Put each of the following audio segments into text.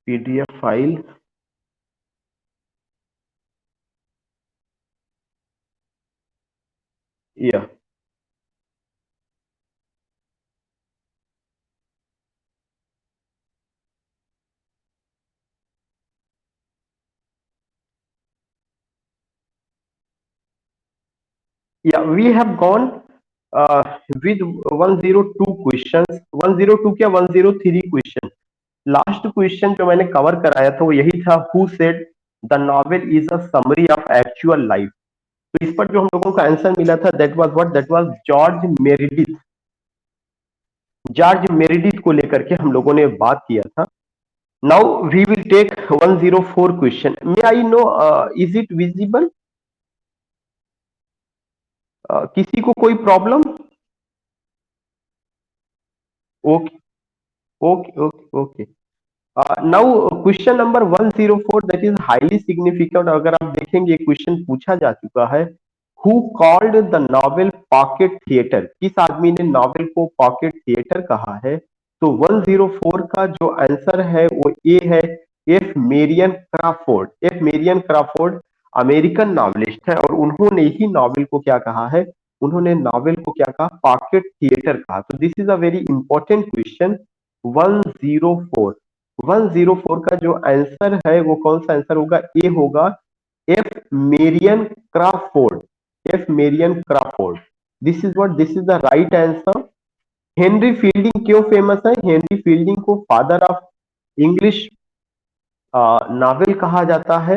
PDF file. या we have gone with 102 questions, 102 क्या 103 question. Last question जो मैंने कवर कराया था वो यही था, who said the novel is a summary of actual life. तो इस पर जो हम लोगों का आंसर मिला था that was what, that was George Meredith. George Meredith को लेकर के हम लोगों ने बात किया था। Now we will take 104 question. May I know is it visible? किसी को कोई problem? Okay okay okay okay. Now question number 104 that is highly significant. अगर आप देखेंगे क्वेश्चन पूछा जा चुका है, who called the novel pocket theatre? किस आदमी ने नॉवेल को पॉकेट थिएटर कहा है? तो 104 का जो आंसर है वो ए है, F Marion Crawford. F Marion Crawford American novelist है और उन्होंने ही नॉवेल को क्या कहा है, उन्होंने नॉवेल को क्या कहा, पॉकेट थिएटर कहा। तो this is a very important question. 104, 104 का जो आंसर है वो कौन सा आंसर होगा? ए होगा, F Marion Crawford. F Marion Crawford, this is what, this is the right answer. Henry Fielding क्यों फेमस है? हेनरी फील्डिंग को फादर ऑफ इंग्लिश नावल कहा जाता है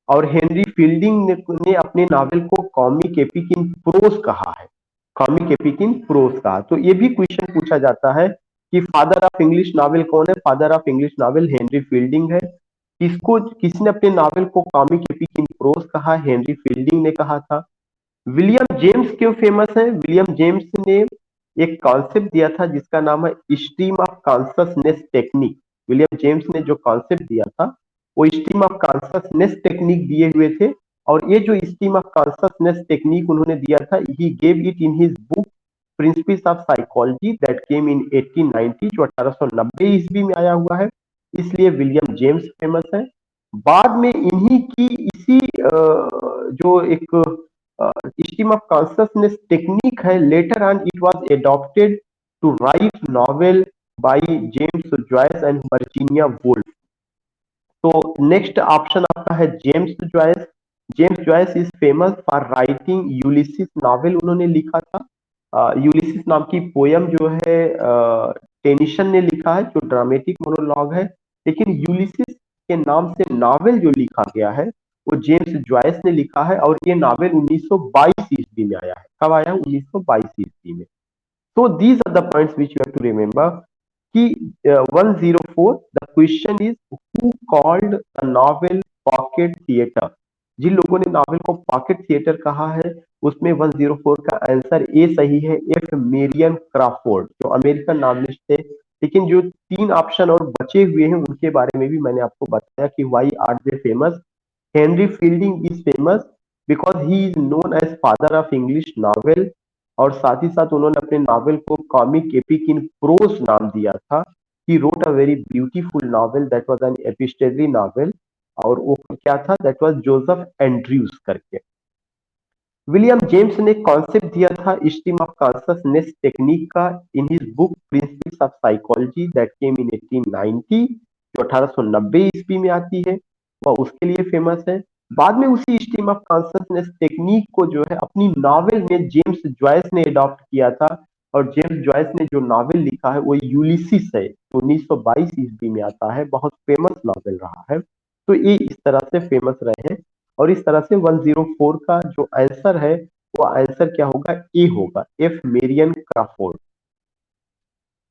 और हेनरी फील्डिंग ने अपने नावल को कॉमिक एपिक इन प्रोस कहा है। कॉमिक एपिक इन प्रोस कहा। तो ये भी क्वेश्चन पूछा जाता है कि फादर ऑफ इंग्लिश नावल कौन है? Father of English novel Henry fielding है। किसको, किसने अपने नावल को कॉमिक एपिक इन प्रोस कहा? हेनरी फील्डिंग ने कहा था। विलियम जेम्स क्यों फेमस है? विलियम जेम्स ने एक कॉन्सेप्ट दिया था जिसका नाम है stream of consciousness technique. William James ने जो कॉन्सेप्ट दिया था वो स्ट्रीम ऑफ कॉन्शसनेस टेक्निक दिए हुए थे। और ये जो स्ट्रीम ऑफ कॉन्शसनेस टेक्निक उन्होंने दिया था, he gave it in his book principles of psychology that came in 1890, जो 1890 ईस्वी में आया हुआ है। इसलिए विलियम जेम्स फेमस है। बाद में इन्हीं की इसी जो एक stream of consciousness technique है, later on it was adopted to write novel by James Joyce and Virginia Woolf। तो नेक्स्ट ऑप्शन आपका है James Joyce. James Joyce is famous for writing Ulysses novel, उन्होंने लिखा था। यूलिसिस नाम की poem जो है टेनिसन ने लिखा है, जो ड्रामेटिक मोनोलॉग है। लेकिन यूलिसिस के नाम से नावल जो लिखा गया है वो जेम्स जॉयस ने लिखा है और ये नावल 1922 ईस्वी में आया है। कब आया? 1922 ईस्वी में। So these are the points which you have to remember कि 104 the question is who called the novel pocket theater? जिन लोगों ने नावल को पॉकेट थिएटर कहा है उसमें 104 का आंसर ए सही है, एफ मेरियन क्राफोर्ड, जो अमेरिकन नॉवलिस्ट थे। लेकिन जो तीन ऑप्शन और बचे हुए हैं उनके बारे में भी मैंने आपको बताया कि why are they famous. Henry Fielding is famous because he is known as father of English novel, और साथ ही साथ उन्होंने अपने नॉवेल को कॉमिक एपिक इन प्रोस नाम दिया था। He wrote a very beautiful novel that was an epistolary novel, और वो क्या था? दैट वाज जोसेफ एंड्रयूज करके। विलियम जेम्स ने कॉन्सेप्ट दिया था स्ट्रीम ऑफ कॉन्शसनेस टेक्निक का in his book principles of psychology that came in 1890, जो 1890 ईस्वी में आती है। वह उसके लिए फेमस है। बाद में उसी स्ट्रीम ऑफ कॉन्शसनेस टेक्निक को जो है अपनी नॉवेल में जेम्स जॉयस ने अडॉप्ट किया था, और जेम्स जॉयस ने जो नॉवेल लिखा है वो यूलिसिस है, 1922 ईस्वी में आता है। बहुत फेमस नॉवेल रहा है। तो ये इस तरह से फेमस रहे हैं। और इस तरह से 104 का जो आंसर है वो आंसर क्या होगा? ए होगा, F Marion Crawford.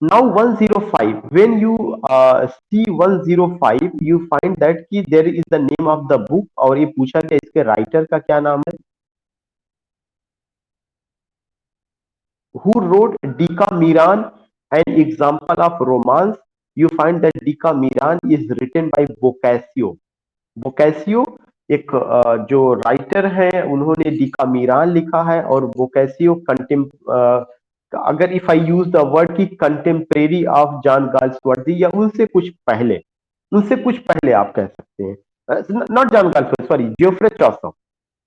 Now 105, when you see 105 you find that कि there is the name of the book, और ये पूछा गया इसके राइटर का क्या नाम है। Who wrote Decameron an example of romance? You find that Decameron is written by Boccaccio. Boccaccio एक जो राइटर है उन्होंने डिकामीरान लिखा है, और बोकैसियो अगर if I use the word की कंटेम्प्रेरी ऑफ जॉन गाल्सवर्दी या उनसे कुछ पहले, उनसे कुछ पहले आप कह सकते हैं, not John गाल्फे, sorry, Geoffrey Chaucer.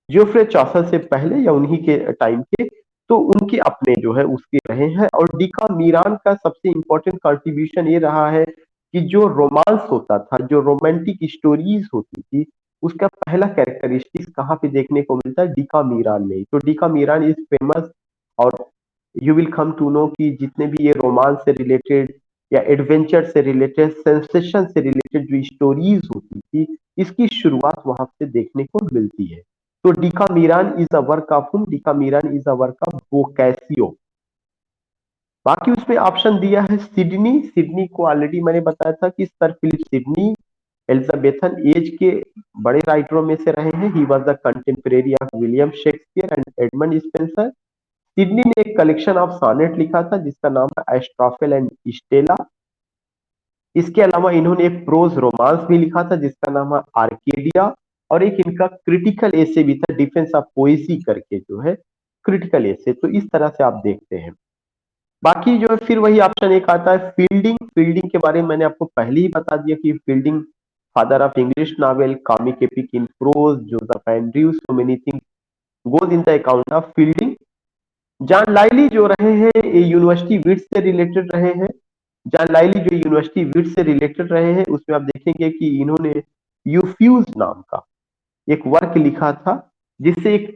Geoffrey चौसर से पहले या उन्हीं के टाइम के, तो उनके अपने जो है उसके रहे हैं। और डीका मीरान का सबसे इंपॉर्टेंट कंट्रीब्यूशन ये रहा है कि जो रोमांस होता था, जो रोमांटिक स्टोरीज होती थी, उसका पहला कैरेक्टरिस्टिक्स कहाँ पे देखने को मिलता है? डीका मीरान में। तो डीका मीरान इज फेमस। और you will come to know कि जितने भी ये रोमांस से रिलेटेड या एडवेंचर से रिलेटेड, सेंसेशन से रिलेटेड जो स्टोरीज होती थी, इसकी शुरुआत वहां से देखने को मिलती है। तो Decameron is a work of whom? Decameron is a work of Boccaccio. बाकी उसमें ऑप्शन दिया है सिडनी। सिडनी को ऑलरेडी मैंने बताया था कि sir Philip Sidney Elizabethan age के बड़े राइटरों में से रहे हैं। He was the contemporary of William Shakespeare and Edmund Spenser. Sidney ने एक कलेक्शन ऑफ सॉनेट लिखा था जिसका नाम है एस्ट्रोफेल एंड स्टेला। इसके अलावा इन्होंने एक प्रोज रोमांस भी लिखा था जिसका नाम है आर्केडिया। और एक इनका क्रिटिकल एसे भी था, डिफेंस ऑफ पोएसी करके जो है क्रिटिकल एसे। तो इस तरह से आप देखते हैं। बाकी जो है फिर वही ऑप्शन एक आता है फील्डिंग। फील्डिंग के बारे में मैंने आपको पहले ही बता दिया कि Fielding, father of English novel, comic epic in prose, Joseph Andrews, so many thing goes in the account of Fielding. John Lyly जो रहे हैं ये यूनिवर्सिटी विट्स से रिलेटेड रहे हैं। जॉन लाइली जो यूनिवर्सिटी विट्स से रिलेटेड रहे हैं उसमें आप देखेंगे कि इन्होंने यूफ्यूज नाम का एक वर्क लिखा था जिससे एक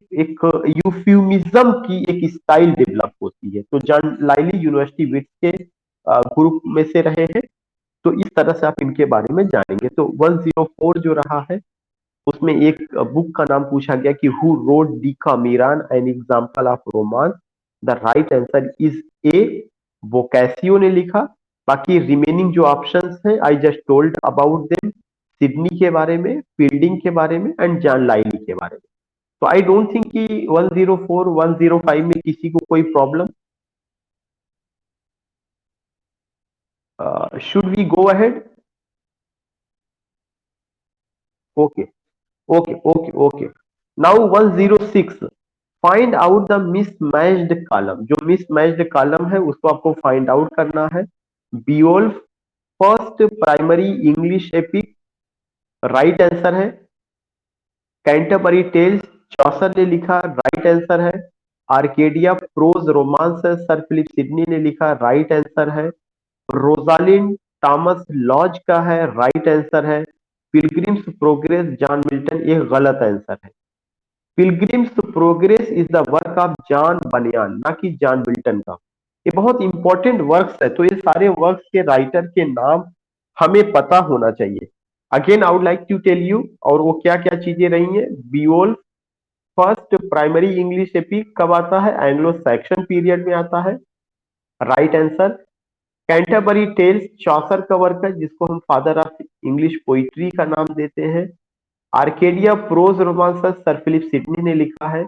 यूफ्यूमिज्म की एक स्टाइल डेवलप होती है। तो जॉन लाइली यूनिवर्सिटी विट्स के ग्रुप में से रहे हैं। तो इस तरह से आप इनके बारे में जानेंगे। तो 104 जो रहा है उसमें एक बुक का नाम पूछा गया कि who wrote Decameron an example of romance. The right answer is A, Boccaccio ने लिखा। बाकी रिमेनिंग जो ऑप्शंस हैं I just told about them, Sidney के बारे में, फील्डिंग के बारे में एंड जॉन लाइली के बारे में। तो आई डोंट थिंक कि 104 105 में किसी को कोई problem. Should we go ahead? Okay, okay, okay, okay. Now 106, find out the mismatched column. जो मिसमैच्ड कॉलम है उसको आपको फाइंड आउट करना है। Beowulf first primary English epic right answer है। कैंटरबरी टेल्स चौसर ने लिखा, राइट आंसर है। आर्केडिया प्रोज रोमांस है, सर फिलिप सिडनी ने लिखा, राइट आंसर है। रोजालिंड टॉमस लॉज का है, राइट आंसर है। पिलग्रिम्स प्रोग्रेस जॉन मिल्टन, ये गलत आंसर है। Pilgrim's progress is the work of John बनियान, ना कि जॉन मिल्टन का। ये बहुत इंपॉर्टेंट वर्क्स है। तो ये सारे वर्क्स के राइटर के नाम हमें पता होना चाहिए। Again I would like to tell you, और वो क्या क्या चीजें रही हैं। Beowulf first primary English epic कब आता है? एंग्लो सैक्सन पीरियड में आता है, right answer. Canterbury Tales Chaucer का वर्क है जिसको हम फादर ऑफ इंग्लिश पोइट्री का नाम देते हैं। Arcadia prose romance sir Philip Sidney ने लिखा है।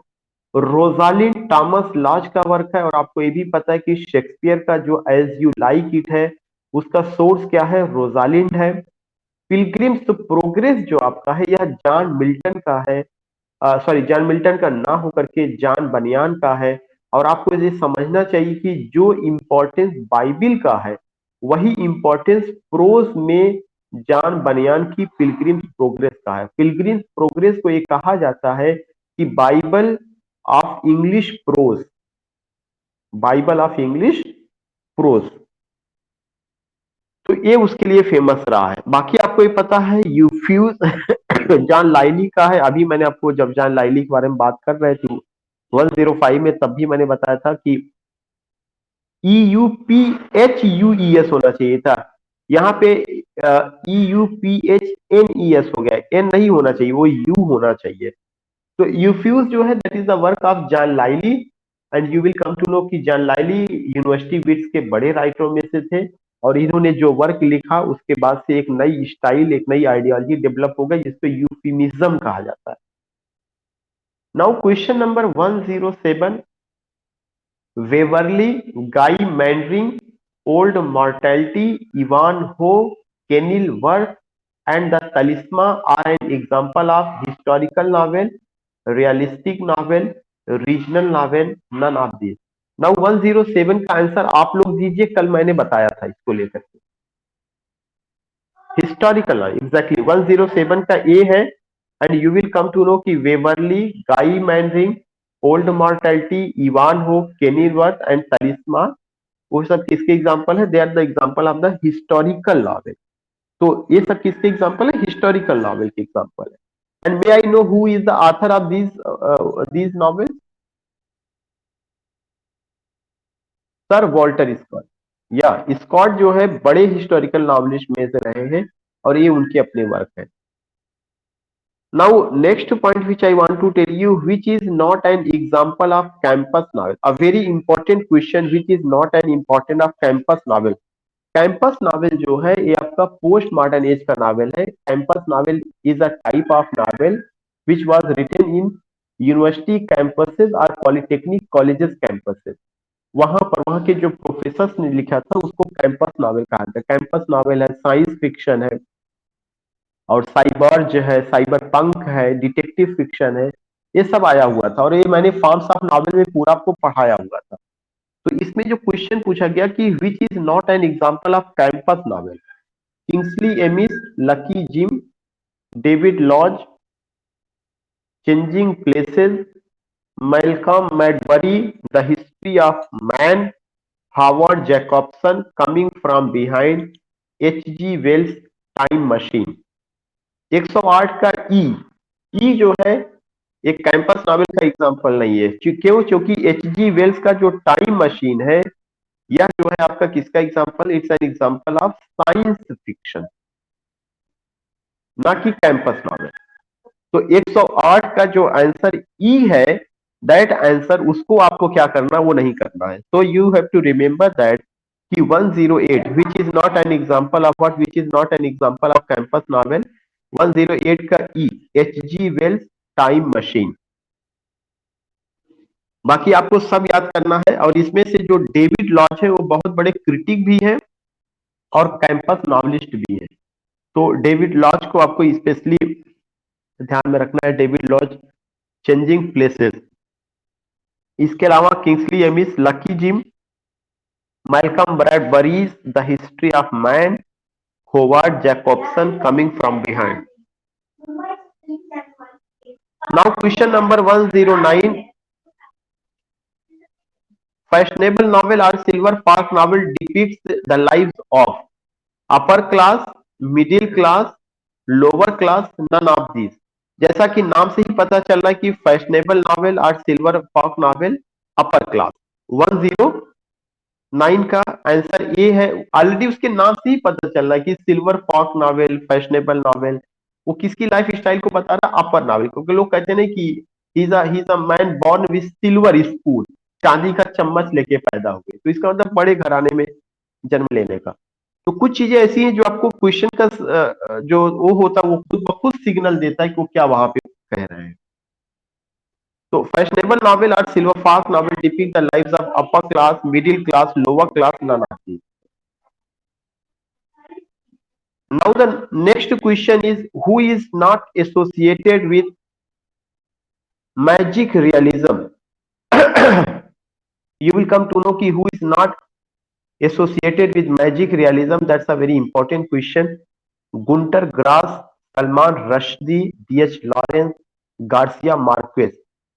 रोजालिंड टॉमस लॉज का वर्क है। और आपको ये भी पता है कि शेक्सपियर का जो एज यू लाइक इट है उसका सोर्स क्या है? रोजालिंड है। पिलग्रिम्स प्रोग्रेस जो आपका है यह जॉन मिल्टन का है। सॉरी, जॉन मिल्टन का ना होकर के जॉन बनियान का है। और आपको ये समझना चाहिए कि जो इंपॉर्टेंस बाइबिल का है वही इंपॉर्टेंस प्रोज में जॉन बनियान की पिलग्रिम्स प्रोग्रेस का है। पिलग्रिम्स प्रोग्रेस को ये कहा जाता है कि Bible of English pros, Bible of English pros. तो ये उसके लिए फेमस रहा है। बाकी आपको ये पता है यूफ्यूज जॉन लाइली का है। अभी मैंने आपको जब जॉन लाइली के बारे में बात कर रहे थे 105 में, तब भी मैंने बताया था कि EUPHUES होना चाहिए था। यहाँ पे EUPHNES हो गया, एन नहीं होना चाहिए, वो यू होना चाहिए। तो यूफ्यूज जो है that is the work of John Lyly. And you will come to know कि जॉन लाइली यूनिवर्सिटी विट्स के बड़े राइटरों में से थे। और इन्होंने जो वर्क लिखा उसके बाद से एक नई स्टाइल, एक नई आइडियोलॉजी डेवलप हो गई जिसको यूफिमिज्म कहा जाता है। नाउ क्वेश्चन नंबर 107, वेवरली, गाई मैंड्रिंग, old Mortality, Ivanhoe, Kenilworth and the Talisman are an example of historical novel, realistic novel, regional novel, none of this. Now 107 का आंसर आप लोग दीजिए, कल मैंने बताया था इसको लेकर के। हिस्टोरिकल एग्जैक्टली 107 का ए है। And you will come to know कि Waverley, Guy Mannering, old Mortality, Ivan हो, केनीवर्थ एंड तलिस्मा, वो सब किसके एग्जाम्पल है? They are the example of the historical novel. तो ये सब किसके एग्जाम्पल है? हिस्टोरिकल नॉवेल के एग्जाम्पल है। And may I know who is the author of these novel? Sir Walter Scott. या स्कॉट जो है बड़े हिस्टोरिकल नॉवलिस्ट में से रहे हैं और ये उनके अपने वर्क है। Now, next point which I want to tell you, which is not an example of campus novel. A very important question which is not an important of campus novel. Campus novel जो है ये आपका post modern age का novel है। Campus novel is a type of novel which was written in university campuses और polytechnic colleges campuses. वहां पर वहां के जो प्रोफेसर्स ने लिखा था उसको कैंपस नावल कहा जाता है। कैंपस नावल है, साइंस फिक्शन है, और साइबर्ज है, साइबर पंक है, डिटेक्टिव फिक्शन है, ये सब आया हुआ था। और ये मैंने फॉर्म्स ऑफ नॉवेल में पूरा आपको पढ़ाया हुआ था। तो इसमें जो क्वेश्चन पूछा गया कि which is not an example of campus novel? Kingsley Amis, Lucky Jim, David Lodge, Changing Places, Malcolm Bradbury, The History of Man, Howard Jacobson, Coming from Behind, H G Wells, Time Machine. 108 का ई, ई जो है एक campus novel का example नहीं है। क्यों? क्योंकि H G Wales का जो टाइम मशीन है यह जो है आपका किसका example? It's an example of science fiction, ना कि कैंपस नॉवेल। तो 108 का जो आंसर ई है, दैट आंसर उसको आपको क्या करना, वो नहीं करना है। तो you have to remember that कि 108 which is not an example of what? Which is not an example of campus novel. 108 का E, H G Wells, Time Machine. बाकी आपको सब याद करना है। और इसमें से जो डेविड लॉज है वो बहुत बड़े क्रिटिक भी है और कैंपस नॉवलिस्ट भी है। तो डेविड लॉज को आपको स्पेशली ध्यान में रखना है। David Lodge, Changing Places. इसके अलावा Kingsley Amis, Lucky Jim, Malcolm Bradbury's, The History of Man, Howard Jacobson, Coming from Behind. Now question number 109, fashionable novel or silver fox novel depicts the lives of upper class, middle class, lower class, none of these। जैसा कि नाम से ही पता चल रहा है कि fashionable novel और silver fork novel upper class. 109 का आंसर ए है। ऑलरेडी उसके नाम से ही पता चल रहा है कि silver fork novel, fashionable novel, वो किसकी लाइफ स्टाइल को बता रहा है? Upper novel. क्योंकि लोग कहते हैं कि he is a man born with silver spoon, चांदी का चम्मच लेके पैदा हुए, तो इसका मतलब बड़े घराने में जन्म लेने का। तो कुछ चीजें ऐसी हैं जो आपको क्वेश्चन का जो वो होता है वो खुद ब खुद सिग्नल देता है कि वो क्या वहां पे कह रहे हैं। तो फैशनेबल नॉवेल और silver fox novel depict the lives of upper class, middle class, lower class, none of these. Now the next question is who is not associated with magic realism? you will come to know ki who is not associated with magic realism. That's a very important question. Gunter Grass, Salman Rushdie, D H Lawrence, Garcia Marquez.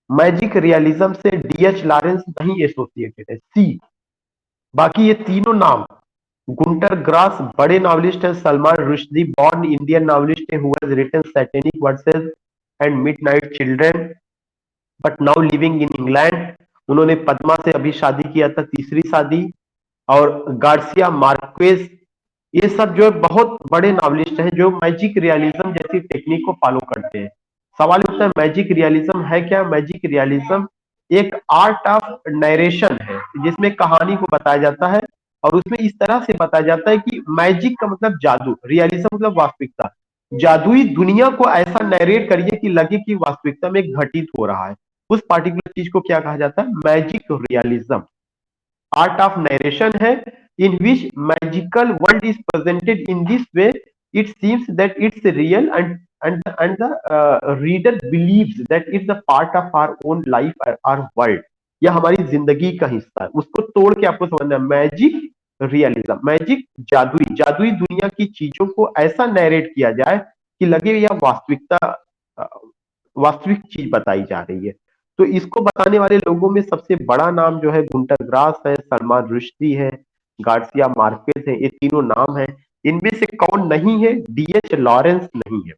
Magic realism से D H Lawrence नहीं associated है, C. बाकी ये तीनों नाम, Gunter grass बड़े novelist है, Salman Rushdie born Indian novelist है, who has written Satanic Verses and Midnight Children but now living in England. उन्होंने पद्मा से अभी शादी किया था, तीसरी शादी। और गार्सिया मार्क्वेज, ये सब जो है बहुत बड़े नॉवलिस्ट हैं जो मैजिक रियलिज्म जैसी टेक्निक को फॉलो करते हैं। सवाल उठता है मैजिक रियलिज्म है क्या? मैजिक रियलिज्म एक आर्ट ऑफ नरेशन है जिसमें कहानी को बताया जाता है और उसमें इस तरह से बताया जाता है कि मैजिक का मतलब जादू, रियलिज्म मतलब वास्तविकता। जादुई दुनिया को ऐसा नरेट करिए कि लगे कि वास्तविकता में घटित हो रहा है। उस पार्टिकुलर चीज को क्या कहा जाता है? Magic realism. Art of narration है in which magical world is presented in this way, it seems that it's real and the reader believes that it's a part of our own life, our world। यह हमारी जिंदगी का हिस्सा है। उसको तोड़ के आपको समझना है। Magic realism. मैजिक जादुई, जादुई दुनिया की चीजों को ऐसा नैरेट किया जाए कि लगे यह वास्तविकता, अ, वास्तविक चीज बताई जा रही है। तो इसको बताने वाले लोगों में सबसे बड़ा नाम जो है गुंटर ग्रास है, सलमान रुश्दी है, गार्सिया मार्केज है, ये तीनों नाम है। इनमें से कौन नहीं है? डीएच लॉरेंस नहीं है।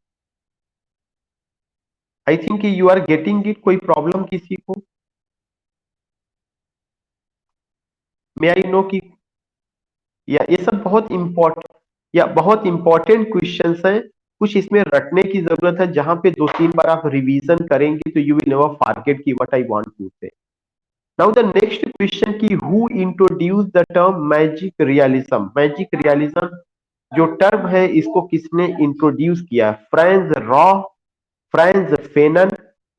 I think you are getting it. कोई प्रॉब्लम किसी को? मे आई नो कि या ये सब बहुत इम्पोर्टेंट, या बहुत इंपॉर्टेंट क्वेश्चंस हैं। कुछ इसमें रटने की जरूरत है, जहां पे दो तीन बार आप रिवीजन करेंगे तो यू विल नेवर फॉरगेट कि what I want to say. Now the next question की who introduce the term magic realism. Magic realism जो टर्म है इसको किसने इंट्रोड्यूस किया? Franz Roh, Franz Fanon,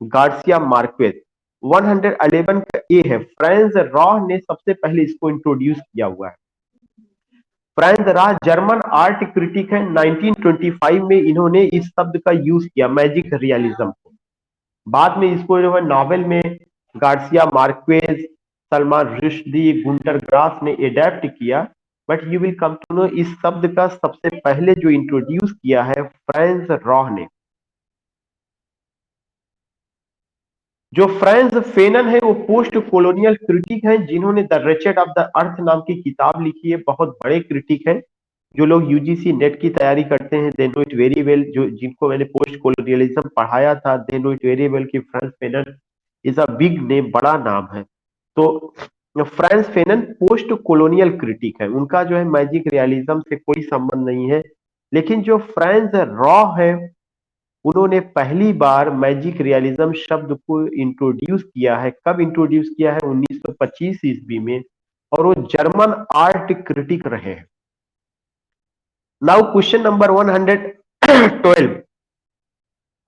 Garcia Marquez. 111 का ए है, फ्रांज रॉ ने सबसे पहले इसको इंट्रोड्यूस किया हुआ है। Franz raw German art critic है। 1925 में इन्होंने इस शब्द का यूज किया, मैजिक रियलिज्म को। बाद में इसको जो है नॉवेल में Garcia Marquez, Salman Rushdie, Gunter Grass ने एडेप्ट किया। But you will come to know इस शब्द का सबसे पहले जो इंट्रोड्यूस किया है फ्रांज रॉ ने। जो फ्रांज फेनन है वो पोस्ट कॉलोनियल क्रिटिक हैं, जिन्होंने the wretched of the earth नाम की किताब लिखी है। बहुत बड़े क्रिटिक हैं। जो लोग यूजीसी नेट की तैयारी करते हैं they know it very well. जो जिनको मैंने पोस्ट कॉलोनियलिज्म पढ़ाया था they know it very well कि Frantz Fanon is a big name, बड़ा नाम है। तो Frantz Fanon post colonial critic है, उनका जो है मैजिक रियलिज्म से कोई संबंध नहीं है। लेकिन जो फ्रांस रॉ है उन्होंने पहली बार मैजिक रियलिज्म शब्द को इंट्रोड्यूस किया है। कब इंट्रोड्यूस किया है? 1925 ईस्वी में। और वो जर्मन आर्ट क्रिटिक रहे हैं। Now question number 112,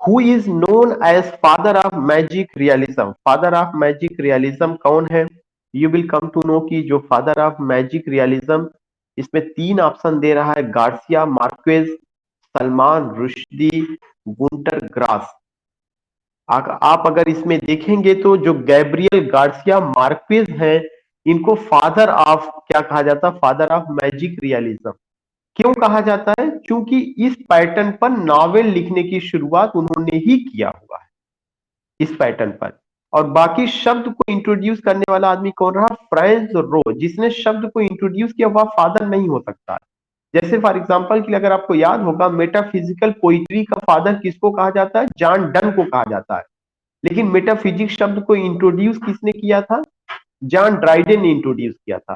who is known as father of magic realism. Father of magic realism कौन है? You will come to know कि जो फादर ऑफ मैजिक रियलिज्म, इसमें तीन ऑप्शन दे रहा है, Garcia Marquez, Salman Rushdie, Gunter grass. आप अगर इसमें देखेंगे तो जो गैब्रियल गार्सिया मार्क्वेज हैं, इनको फादर ऑफ क्या कहा जाता है? Father of magic realism. क्यों कहा जाता है? क्योंकि इस पैटर्न पर नॉवेल लिखने की शुरुआत उन्होंने ही किया हुआ है, इस पैटर्न पर। और बाकी शब्द को इंट्रोड्यूस करने वाला आदमी कौन रहा? फ्रांस रो। जिसने शब्द को इंट्रोड्यूस किया वह फादर नहीं हो सकता। जैसे फॉर एग्जांपल के लिए अगर आपको याद होगा, मेटाफिजिकल पोइट्री का फादर किसको कहा जाता है? जॉन डन को कहा जाता है। लेकिन मेटाफिजिक्स शब्द को इंट्रोड्यूस किसने किया था? जॉन ड्राइडन ने इंट्रोड्यूस किया था।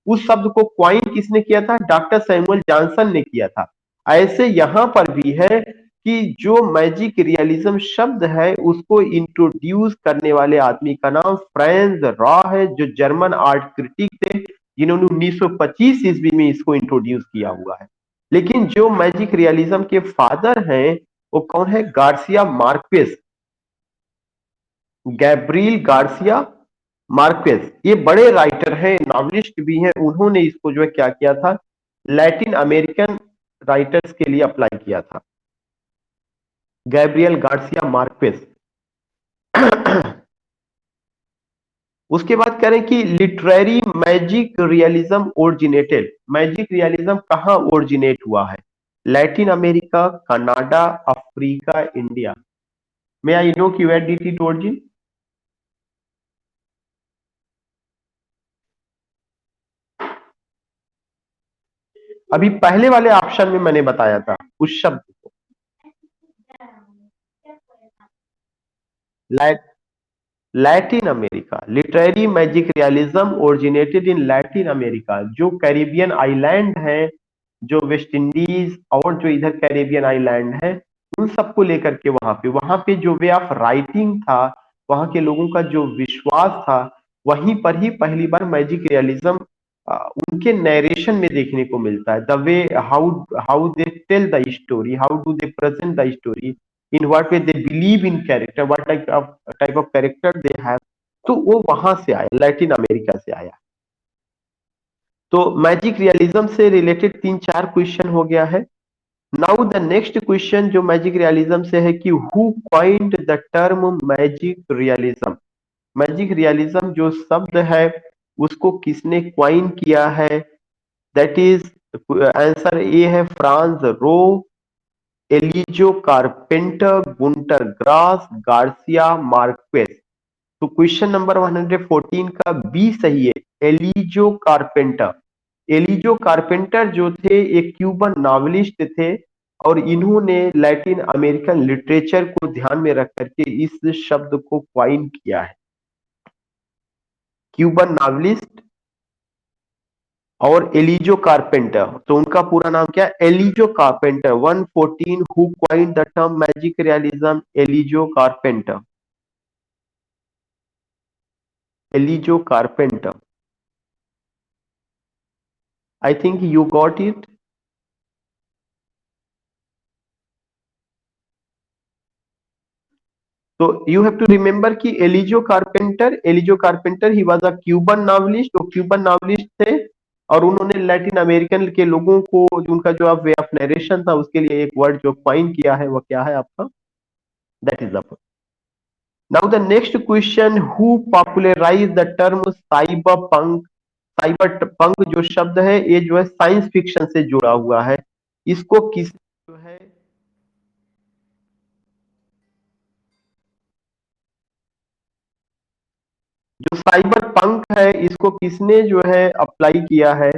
उस शब्द को क्वाइन किसने किया था? डॉक्टर सैमुअल जॉनसन ने किया था। ऐसे यहां पर भी है कि जो मैजिक रियलिज्म शब्द है उसको इंट्रोड्यूस करने वाले आदमी का नाम फ्रांज रॉ है, जो जर्मन आर्ट क्रिटिक थे, जिन्होंने 1925 ईस्वी में इसको इंट्रोड्यूस किया हुआ है। लेकिन जो मैजिक रियलिज्म के फादर हैं वो कौन है? Garcia Marquez, Gabriel Garcia Marquez. ये बड़े राइटर हैं, नॉवलिस्ट भी हैं। उन्होंने इसको जो है क्या किया था? लैटिन अमेरिकन राइटर्स के लिए अप्लाई किया था, गैब्रियल गार्सिया मार्क्वेज। उसके बाद करें कि literary magic realism originated. Magic realism कहां ओरिजिनेट हुआ है? Latin America, Canada, Africa, India. May I no कि वेयर डिड इट ओरिजिन? अभी पहले वाले ऑप्शन में मैंने बताया था उस शब्द को, Latin America. Literary magic realism originated in Latin America. जो कैरिबियन आइलैंड है, जो वेस्ट इंडीज और जो इधर कैरिबियन आइलैंड है, उन सबको लेकर के वहां पे जो वे ऑफ राइटिंग था, वहां के लोगों का जो विश्वास था, वहीं पर ही पहली बार मैजिक रियलिज्म उनके नरेशन में देखने को मिलता है। The way how how they tell the story, how do they present the story, in what way they believe in character, what type of character they have. तो वो वहां से आया, लैटिन अमेरिका से आया। तो मैजिक रियलिज्म से related तीन चार क्वेश्चन हो गया है। नाउ द नेक्स्ट क्वेश्चन जो मैजिक रियलिज्म से है कि who coined the term magic realism. Magic realism जो शब्द है उसको किसने क्वाइन किया है? दैट इज आंसर ए है Franz Roh, Alejo Carpentier, Gunter Grass, Garcia Marquez. तो क्वेश्चन नंबर 114 का बी सही है, एलिजो कारपेंटर। एलिजो कारपेंटर जो थे एक क्यूबन नॉवलिस्ट थे और इन्होंने लैटिन अमेरिकन लिटरेचर को ध्यान में रख करके इस शब्द को क्वाइन किया है। क्यूबन नॉवलिस्ट और एलिजो कारपेंटर, तो उनका पूरा नाम क्या है? Alejo Carpentier. 114 who coined the term magic realism, Alejo Carpentier. Alejo Carpentier, I think you got it. तो यू हैव टू रिमेंबर कि एलिजो कारपेंटर ही वाज अ क्यूबन नॉवलिस्ट, वो क्यूबन नॉवलिस्ट थे और उन्होंने लैटिन अमेरिकन के लोगों को उनका जो आप वे ऑफ नरेशन था उसके लिए एक वर्ड जो फाइन किया है वो क्या है आपका? That is the. Now the next question, who popularize the term cyber punk? Cyber punk जो शब्द है ये जो है साइंस फिक्शन से जुड़ा हुआ है। इसको किस जो है जो साइबर पंक है इसको किसने जो है अप्लाई किया है,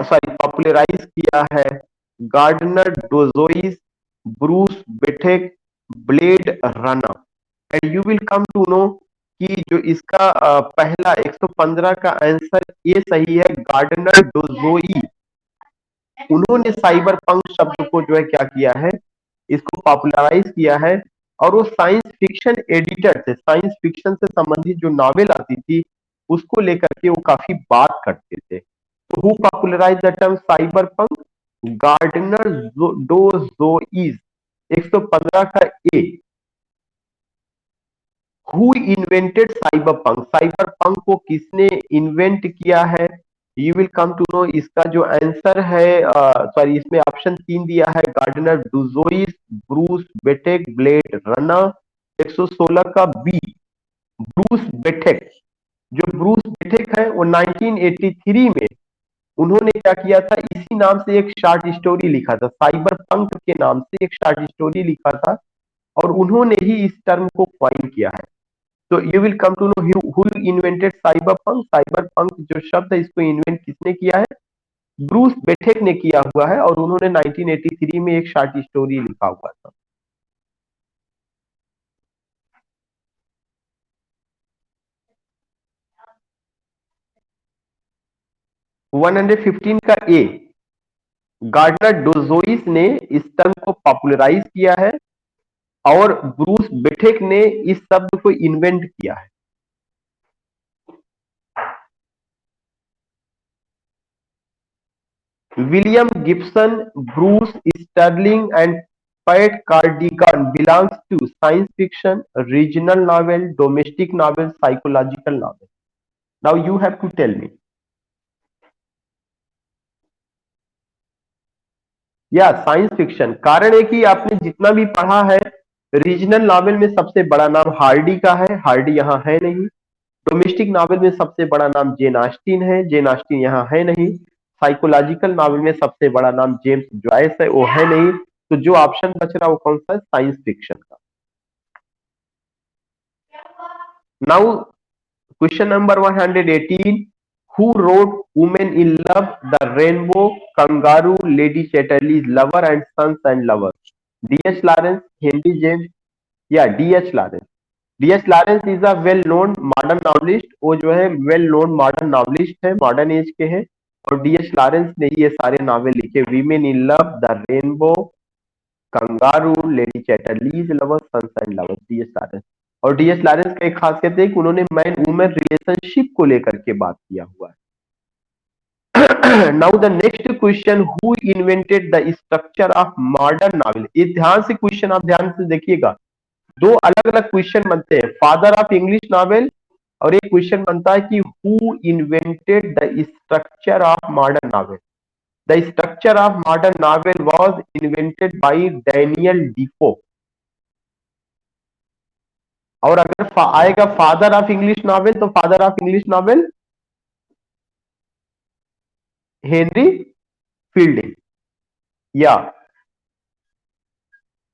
सॉरी पॉपुलराइज किया है? Gardner Dozois, Bruce Bethke, Blade Runner. And you will come to know कि जो इसका पहला 115 का आंसर ये सही है, गार्डनर डोजोई। उन्होंने साइबर पंक शब्द को जो है क्या किया है, इसको पॉपुलराइज किया है। और वो साइंस फिक्शन एडिटर थे, साइंस फिक्शन से संबंधित जो नॉवेल आती थी उसको लेकर के वो काफी बात करते थे। तो who popularize the term cyber punk? Gardner Dozois. 115 का A. Who invented cyber punk? Cyber punk को किसने इन्वेंट किया है? You will come to know इसका जो आंसर है, सॉरी इसमें ऑप्शन 3 दिया है, गार्डनर डुजोइस, ब्रूस बेटेक, ब्लेड रनर। 116 का बी, ब्रूस बेटेक। जो ब्रूस बेटेक है वो 1983 में उन्होंने क्या किया था, इसी नाम से एक शॉर्ट स्टोरी लिखा था, साइबर पंक के नाम से एक शॉर्ट स्टोरी लिखा था और उन्होंने ही इस टर्म को क्वाइन किया है। तो you will come to know who invented cyber punk. Cyber punk जो शब्द है इसको इन्वेंट किसने किया है? ब्रूस बेठेक ने किया हुआ है और उन्होंने 1983 में एक शॉर्ट स्टोरी लिखा हुआ था। 115 का ए, गार्डनर डोजोइस ने इस टर्म को पॉपुलराइज किया है और ब्रूस बेठेक ने इस शब्द को इन्वेंट किया है। William Gibson, Bruce Sterling and Pat Cadigan belongs to science fiction, regional novel, domestic novel, psychological novel. Now you have to tell me. या साइंस फिक्शन। कारण है कि आपने जितना भी पढ़ा है, रीजनल नॉवेल में सबसे बड़ा नाम हार्डी का है, हार्डी यहाँ है नहीं। डोमेस्टिक नॉवेल में सबसे बड़ा नाम जेन ऑस्टिन है, जेन ऑस्टिन यहाँ है नहीं। साइकोलॉजिकल नॉवेल में सबसे बड़ा नाम जेम्स जॉयस है, वो है नहीं। तो जो ऑप्शन बच रहा है वो कौन सा है? साइंस फिक्शन का। Now question number 118, who wrote Women in love, the rainbow, kangaroo, lady Chatterley's Lover and Sons and lover? D H Lawrence, Henry James, या D H Lawrence? D H Lawrence is a well known modern novelist, वो जो है well known modern novelist है, modern age के हैं। और D H Lawrence ने ये सारे नावल लिखे, women in love, the rainbow, kangaroo, lady Chatterley's lover, sons and lover, D H Lawrence. और डीएच लॉरेंस का एक खासियत है कि उन्होंने मैन वुमेन रिलेशनशिप को लेकर के बात किया हुआ है। Now the next question, who invented the structure of modern novel? ये ध्यान से क्वेश्चन आप ध्यान से देखिएगा, दो अलग अलग क्वेश्चन बनते हैं, फादर ऑफ इंग्लिश नॉवेल और एक क्वेश्चन बनता है कि who invented the structure of modern novel? The structure of modern novel was invented by Daniel Defoe. और अगर आएगा फादर ऑफ इंग्लिश नॉवेल, तो father of English novel Henry Fielding. या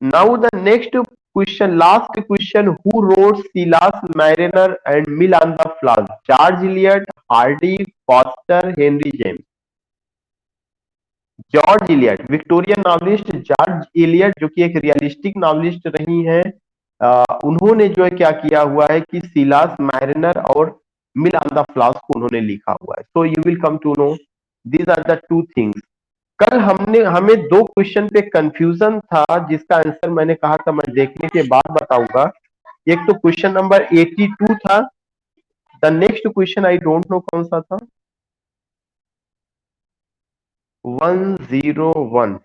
now the next question, last question, who wrote Silas Marner and Mill on the Floss? George Eliot, Hardy, Forster, Henry James? George Eliot, Victorian novelist George Eliot, जो कि एक realistic novelist रही हैं। उन्होंने जो है क्या किया हुआ है कि सिलास मैरिनर और मिल ऑन द फ्लॉग को उन्होंने लिखा हुआ है। So you will come to know these are the two things. कल हमने हमें दो क्वेश्चन पे कंफ्यूजन था, जिसका आंसर मैंने कहा था मैं देखने के बाद बताऊंगा। एक तो क्वेश्चन नंबर 82 था, the next question I don't no कौन सा था। 101।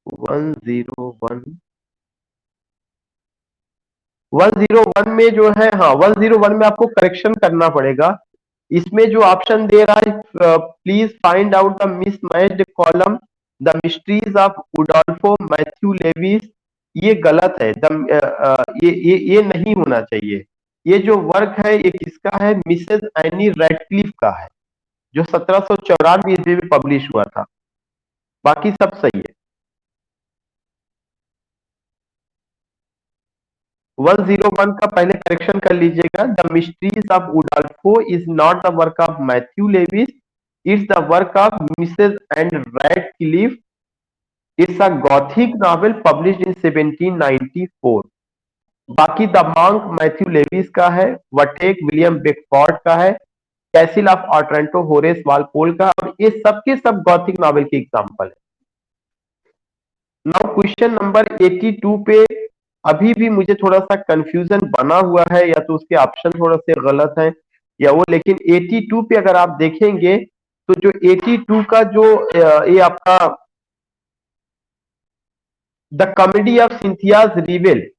101। 101 में जो है, हाँ 101 में आपको करेक्शन करना पड़ेगा। इसमें जो ऑप्शन दे रहा है, please find out the mismatched column, the Mysteries of Udolpho Matthew Lewis, ये गलत है। ये नहीं होना चाहिए। ये जो वर्क है ये किसका है? मिसेस एनी रेडक्लिफ का है, जो 1794 ईस्वी में पब्लिश हुआ था। बाकी सब सही है। 101 का पहले करेक्शन कर लीजिएगा। The Mysteries of Udolpho is not the work of Matthew Lewis, it's the work of Mrs and Radcliffe, it's a gothic novel published in 1794। बाकी द मॉन्क मैथ्यू लेविस का है, वटेक विलियम बेकफोर्ड का है, कैसिल ऑफ ऑटरेंटो होरेस वालपोल का, और ये सबके सब गॉथिक नॉवेल के एग्जाम्पल है। नाउ क्वेश्चन नंबर 82 पे अभी भी मुझे थोड़ा सा कंफ्यूजन बना हुआ है, या तो उसके ऑप्शन थोड़ा से गलत है या वो, लेकिन 82 पे अगर आप देखेंगे तो जो 82 का जो ये आपका the Comedy of Cynthia's Revel,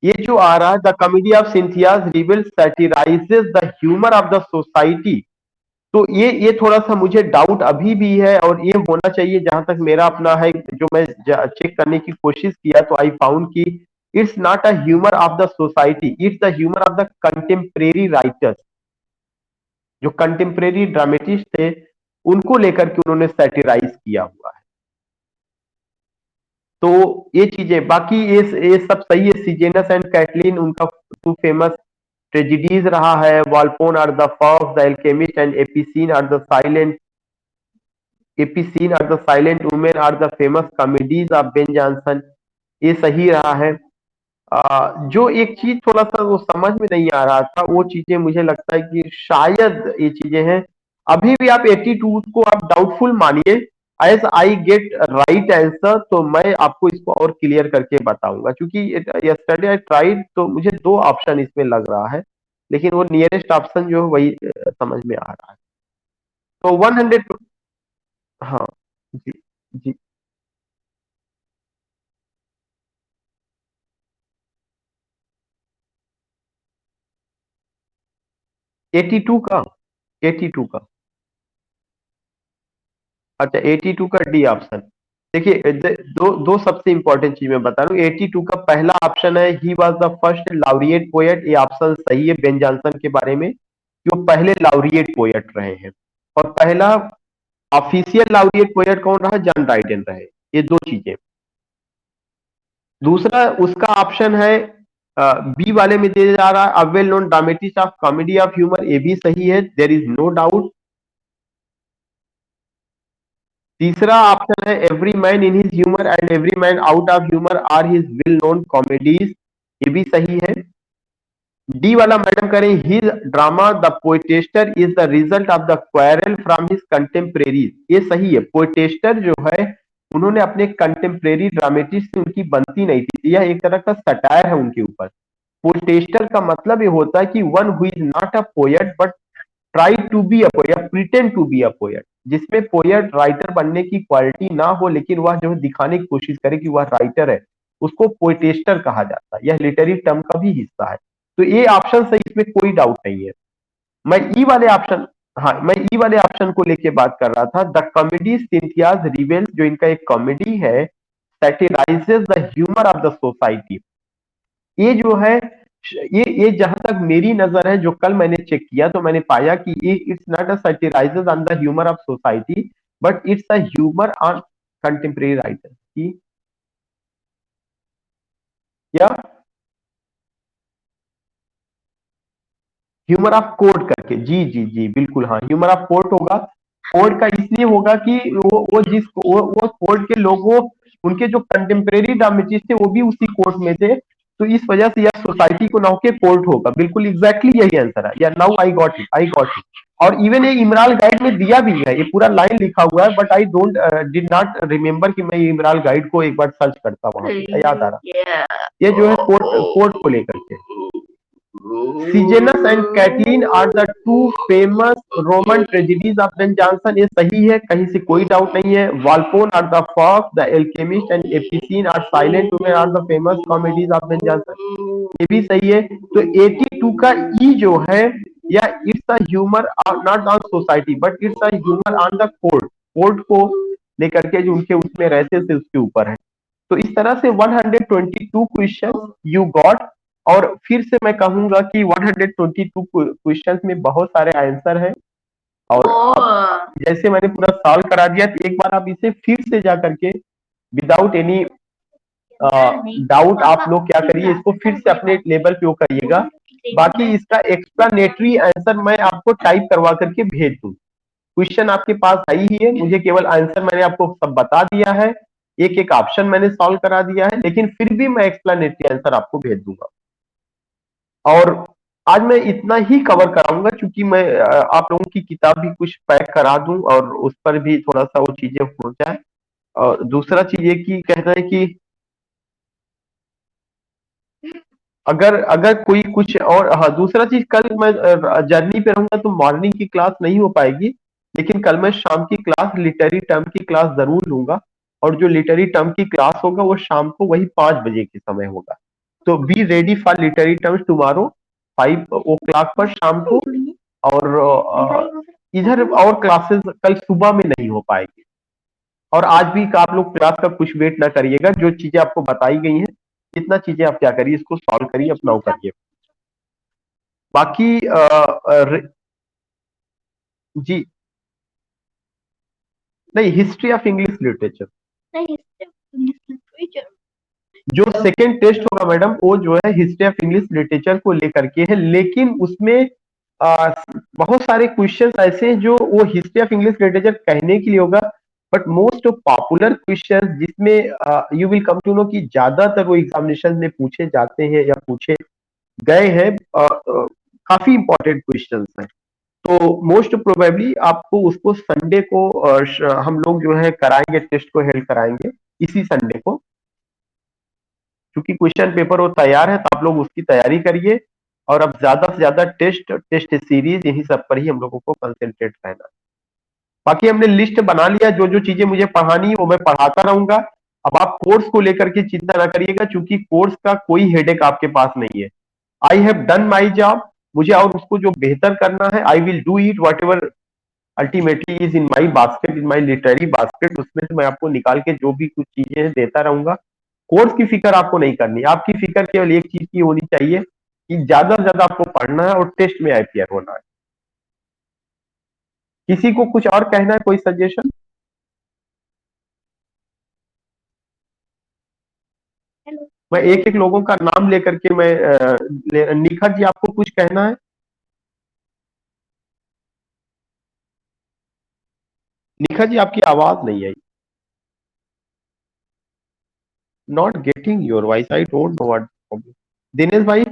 ये जो आ रहा है, the Comedy of Cynthia's Revel satirizes the humour of the society, तो ये थोड़ा सा मुझे डाउट अभी भी है, और ये होना चाहिए जहां तक मेरा अपना है। जो मैं चेक करने की कोशिश किया तो आई फाउंड कि it's not a humour of the society, it's the humour of the contemporary writers. जो कंटेम्प्रेरी ड्रामेटिस्ट थे उनको लेकर के उन्होंने सैटिराइज किया हुआ है। तो ये चीजें बाकी ये सब सही है। सीजेनस एंड कैटलिन उनका टू फेमस ट्रेजिडीज रहा है। Volpone or the Fox, the Alchemist and Epicoene or the Silent Woman are the famous comedies of Ben Jonson, ये सही रहा है। जो एक चीज थोड़ा सा वो समझ में नहीं आ रहा था, वो चीजें मुझे लगता है कि शायद ये चीजें हैं। अभी भी आप 82 को आप डाउटफुल मानिए। As I get right answer तो मैं आपको इसको और क्लियर करके बताऊंगा, क्योंकि यस्टरडे आई ट्राइड तो मुझे दो ऑप्शन इसमें लग रहा है, लेकिन वो नियरेस्ट ऑप्शन जो है वही समझ में आ रहा है। तो 100। हाँ जी। जी। 82 का। 82 का। अच्छा 82 का डी ऑप्शन। देखिए दो दो सबसे इंपॉर्टेंट चीज मैं बता रहा हूँ। 82 का पहला ऑप्शन है he was the first laureate poet, ये ऑप्शन सही है बेन जॉनसन के बारे में, कि वो पहले लाउरिएट पोएट रहे हैं। और पहला ऑफिशियल लाउरिएट पोएट कौन रहा? जॉन ड्राइडन रहे। ये दो चीजें। दूसरा उसका ऑप्शन है बी वाले में दिया जा रहा है, a well known dramatist of comedy of humour, ये भी सही है, देयर इज नो डाउट। तीसरा ऑप्शन है Every Man in His Humour and Every Man out of Humour are his well known comedies, ये भी सही है। डी वाला मैडम करें, his drama the Poetaster is the result of the quarrel from his contemporaries, ये सही है। पोएटेस्टर जो है उन्होंने अपने कंटेम्प्रेरी ड्रामेटिस्ट से उनकी बनती नहीं थी, यह एक तरह का सटायर है उनके ऊपर। पोएटेस्टर का मतलब ये होता है कि one who is not a poet but try to be a poet या pretend to be a poet, जिसमें पोएट राइटर बनने की क्वालिटी ना हो लेकिन वह जो दिखाने की कोशिश करे कि वह राइटर है, उसको पोएटेस्टर कहा जाता है। यह लिटरेरी टर्म का भी हिस्सा है। तो ये ऑप्शन सही, इसमें कोई डाउट नहीं है। मैं ई वाले ऑप्शन हाँ मैं ई वाले ऑप्शन को लेके बात कर रहा था। द कॉमेडी सिंथियाज रिवेल, जो इनका एक कॉमेडी है, satirizes the humour of the society, ये जो है ये जहां तक मेरी नजर है, जो कल मैंने चेक किया तो मैंने पाया कि ये it's not a satirizes on the humour of society, but it's a humour on contemporary writer की, या ह्यूमर ऑफ कोर्ट करके। जी जी जी बिल्कुल, हाँ ह्यूमर ऑफ कोर्ट होगा। कोर्ट का इसलिए होगा कि वो कोर्ट के लोगों, उनके जो कंटेम्प्रेरी ड्रामेटिस्ट थे वो भी उसी कोर्ट में थे, तो इस वजह से यह सोसाइटी को नाउ के कोर्ट होगा। बिल्कुल एग्जैक्टली यही आंसर है, या now I got it, I got it. और इवन ये इमरान गाइड में दिया भी है, ये पूरा लाइन लिखा हुआ है, but I don't did not remember कि मैं इमरान गाइड को एक बार सर्च करता, वहां पे याद आ रहा। ये जो है कोर्ट कोर्ट को लेकर के, Sejanus and Catiline are the two famous Roman tragedies of Ben Jonson. ये सही है, कहीं से कोई डाउट नहीं है। Volpone or the Fox, the Alchemist and Epicoene or Silent Woman are the famous comedies of Ben Jonson, ये भी सही है। तो 82 का ई जो है, या it's a humour not on society but it's a humour on the court, court को लेकर के जो उनके उसमें रहते थे उसके ऊपर है। तो इस तरह से 122 क्वेश्चन यू गॉट। और फिर से मैं कहूंगा कि 122 क्वेश्चंस में बहुत सारे आंसर हैं, और अब जैसे मैंने पूरा सॉल्व करा दिया, तो एक बार आप इसे फिर से जा करके विदाउट एनी डाउट आप लोग क्या करिए, इसको फिर से अपने लेवल पे वो करिएगा। बाकी इसका एक्सप्लेनेटरी आंसर मैं आपको टाइप करवा करके भेज दूं। क्वेश्चन आपके पास आई ही है, मुझे केवल आंसर मैंने आपको सब बता दिया है, एक एक ऑप्शन मैंने सॉल्व करा दिया है, लेकिन फिर भी मैं एक्सप्लेनेटरी आंसर आपको भेज दूंगा। और आज मैं इतना ही कवर कराऊंगा, क्योंकि मैं आप लोगों की किताब भी कुछ पैक करा दूं और उस पर भी थोड़ा सा वो चीजें हो जाए। और दूसरा चीज ये कि कहना है कि अगर अगर कोई कुछ और, हाँ दूसरा चीज, कल मैं जर्नी पे रहूंगा तो मॉर्निंग की क्लास नहीं हो पाएगी, लेकिन कल मैं शाम की क्लास, लिटरेरी टर्म की क्लास जरूर लूंगा। और जो लिटरेरी टर्म की क्लास होगा वो शाम को वही 5 बजे के समय होगा। तो be ready for literary terms tomorrow 5 o'clock पर शाम को। और इधर और क्लासेस कल सुबह में नहीं हो पाएगी। और आज भी आप लोग क्लास का कुछ वेट ना करिएगा, जो चीजें आपको बताई गई हैं, जितना चीजें आप क्या करिए, इसको सॉल्व करिए, अपना करिए। बाकी जी, नहीं हिस्ट्री ऑफ इंग्लिश लिटरेचर, जो सेकेंड टेस्ट होगा मैडम, वो जो है हिस्ट्री ऑफ इंग्लिश लिटरेचर को लेकर के है, लेकिन उसमें आ, बहुत सारे क्वेश्चंस ऐसे हैं जो वो हिस्ट्री ऑफ इंग्लिश लिटरेचर कहने के लिए होगा, बट मोस्ट पॉपुलर क्वेश्चंस जिसमें you will come to know कि ज्यादातर वो एग्जामिनेशन में पूछे जाते हैं या पूछे गए हैं, काफी इंपॉर्टेंट क्वेश्चंस हैं। तो मोस्ट प्रोबेबली आपको उसको संडे को हम लोग जो है कराएंगे, टेस्ट को हेल्प कराएंगे इसी संडे को, क्योंकि क्वेश्चन पेपर वो तैयार है, तो आप लोग उसकी तैयारी करिए। और अब ज्यादा से ज्यादा टेस्ट टेस्ट सीरीज यही सब पर ही हम लोगों को कंसेंट्रेट रहना है। बाकी हमने लिस्ट बना लिया, जो जो चीजें मुझे पढ़ानी है वो मैं पढ़ाता रहूंगा। अब आप कोर्स को लेकर के चिंता ना करिएगा, क्योंकि कोर्स का कोई हेडेक आपके पास नहीं है। I have done my job, मुझे और उसको जो बेहतर करना है, I will do it what ever ultimately is in my basket, in my literary basket, उसमें से मैं आपको निकाल के जो भी कुछ चीजें हैं देता रहूंगा। कोर्स की फिक्र आपको नहीं करनी, आपकी फिक्र केवल एक चीज की होनी चाहिए कि ज्यादा से ज्यादा आपको पढ़ना है और टेस्ट में अपियर होना है। किसी को कुछ और कहना है, कोई सजेशन? मैं एक एक लोगों का नाम लेकर के मैं निखत जी आपको कुछ कहना है? निखत जी आपकी आवाज नहीं आई। Not getting your voice, I don't know what. Dinesh भाई,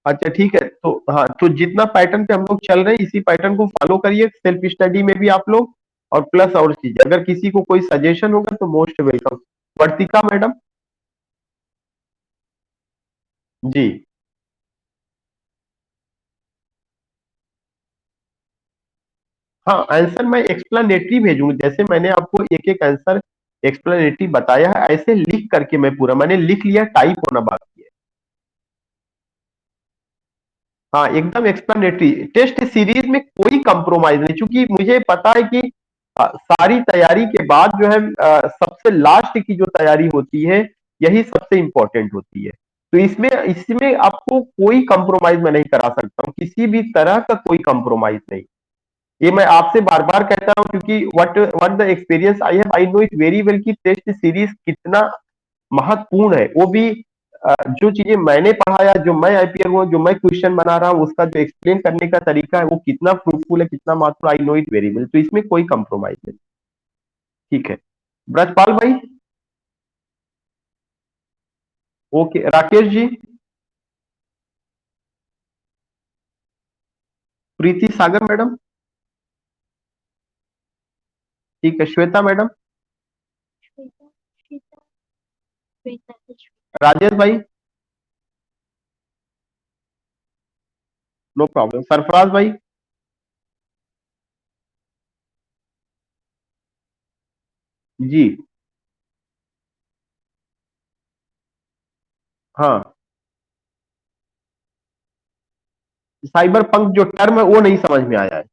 अच्छा ठीक है, तो हाँ, तो जितना पैटर्न पे हम लोग चल रहे हैं इसी पैटर्न को फॉलो करिए, सेल्फ स्टडी में भी आप लोग। और प्लस और चीजें, अगर किसी को कोई सजेशन होगा तो मोस्ट वेलकम। वर्तिका मैडम। जी, हाँ आंसर मैं एक्सप्लेनेटरी भेजूंगा, जैसे मैंने आपको एक एक आंसर एक्सप्लेनेटरी बताया है, ऐसे लिख करके मैं पूरा मैंने लिख लिया, टाइप होना बाकी है। हाँ एकदम एक्सप्लेनेटरी, टेस्ट सीरीज में कोई कंप्रोमाइज नहीं, क्योंकि मुझे पता है कि सारी तैयारी के बाद जो है सबसे लास्ट की जो तैयारी होती है यही सबसे इंपॉर्टेंट होती है। तो इसमें इसमें आपको कोई कंप्रोमाइज मैं नहीं करा सकता हूँ, किसी भी तरह का कोई कंप्रोमाइज नहीं। ये मैं आपसे बार बार कहता हूँ क्योंकि what what the experience I have, I know it very well कि टेस्ट सीरीज कितना महत्वपूर्ण है। वो भी जो चीजें मैंने पढ़ा या जो मैं आईपीएल हूँ, जो मैं क्वेश्चन बना रहा हूँ, उसका जो एक्सप्लेन करने का तरीका है वो कितना फ्रूटफुल है, कितना महत्वपूर्ण, I know it very well. तो इसमें कोई कंप्रोमाइज नहीं। ठीक है ब्रजपाल भाई। ओके राकेश जी। प्रीति सागर मैडम। ठीक है श्वेता मैडम। श्वेता श्वेता श्वेता श्वेता राजेश भाई। No problem. सरफराज भाई। जी। हाँ साइबर पंक जो टर्म है वो नहीं समझ में आया है।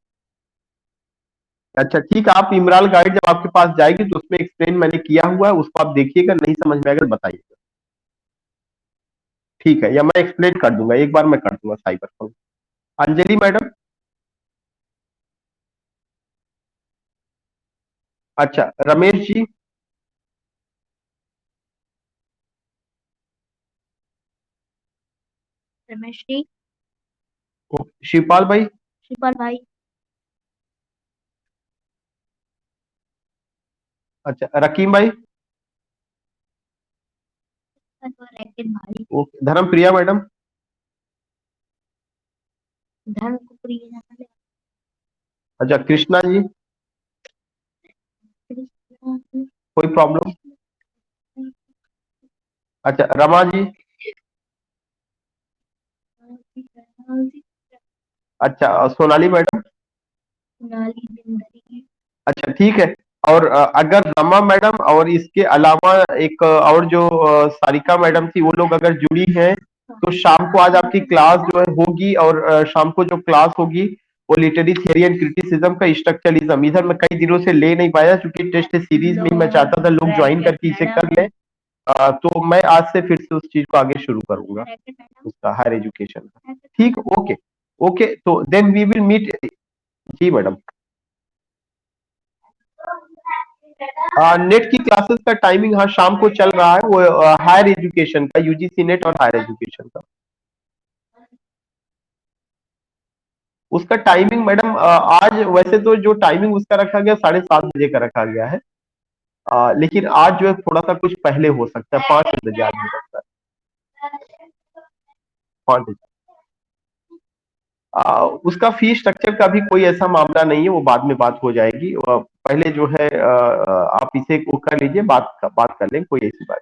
अच्छा ठीक है, आप इमरान गाइड जब आपके पास जाएगी तो उसमें एक्सप्लेन मैंने किया हुआ है, उसको आप देखिएगा, नहीं समझ में आएगा तो बताइएगा। ठीक है, या मैं एक्सप्लेन कर दूंगा, एक बार मैं कर दूंगा साइबर पंक। अंजलि मैडम। अच्छा रमेश जी। रमेश जी शिवपाल भाई। शिवपाल भाई अच्छा रकीम भाई। रैकेट भाई ओके धर्मप्रिया मैडम। धर्म को प्रिय अच्छा कृष्णा जी। कोई प्रॉब्लम। अच्छा रमा जी। अच्छा सोनाली मैडम। नाली बिंदरी अच्छा ठीक है। और अगर रमा मैडम और इसके अलावा एक और जो सारिका मैडम थी वो लोग अगर जुड़ी हैं तो शाम को आज आपकी क्लास जो है होगी, और शाम को जो क्लास होगी वो लिटरेरी थियरी एंड क्रिटिसिज्म का स्ट्रक्चरलिज्म, इधर मैं कई दिनों से ले नहीं पाया क्योंकि टेस्ट सीरीज में ही मैं चाहता था लोग ज्वाइन करके इसे कर लें। तो मैं आज से फिर से उस चीज को आगे शुरू करूंगा, उसका हायर एजुकेशन का। ठीक ओके। ओके तो देन वी विल मीट। जी मैडम। नेट की क्लासेस का टाइमिंग हाँ शाम को चल रहा है, वो हायर एजुकेशन का, यूजीसी नेट और हायर एजुकेशन का। उसका टाइमिंग मैडम आज वैसे तो जो टाइमिंग उसका रखा गया 7:30 बजे का रखा गया है, लेकिन आज जो है थोड़ा सा कुछ पहले हो सकता है, 5 बजे आज हो सकता है। 5 बजे। उसका फी स्ट्रक्चर का भी कोई ऐसा मामला नहीं है, वो बाद में बात हो जाएगी। पहले जो है आप इसे वो कर लीजिए, बात कर लें, कोई ऐसी बात